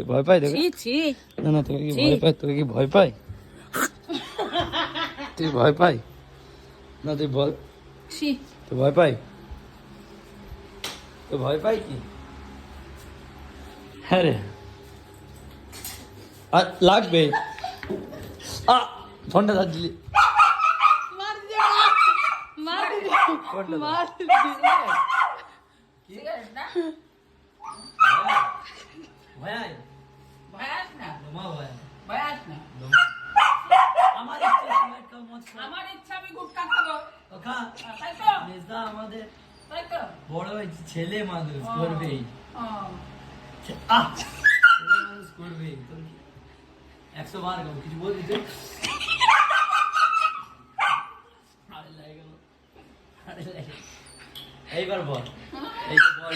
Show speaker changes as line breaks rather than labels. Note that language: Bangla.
ভয় পাই দেখো না না তোকে কি ভয় পাই তোকে কি ভয় পাই তুই ভয় পাই না তুই বল তুই ভয় পাই তো ভয় পাই কি হ্যাঁ রে আর লাগবে ফোনটা ধরছিলি
আমার ইচ্ছা আমি গুটকা খাবো
আমাদের বড় হয়েছে ছেলে মানুষ করবেই মানুষ করবেই 100 বার কিছু বলবি তুই এইবার বল এই বল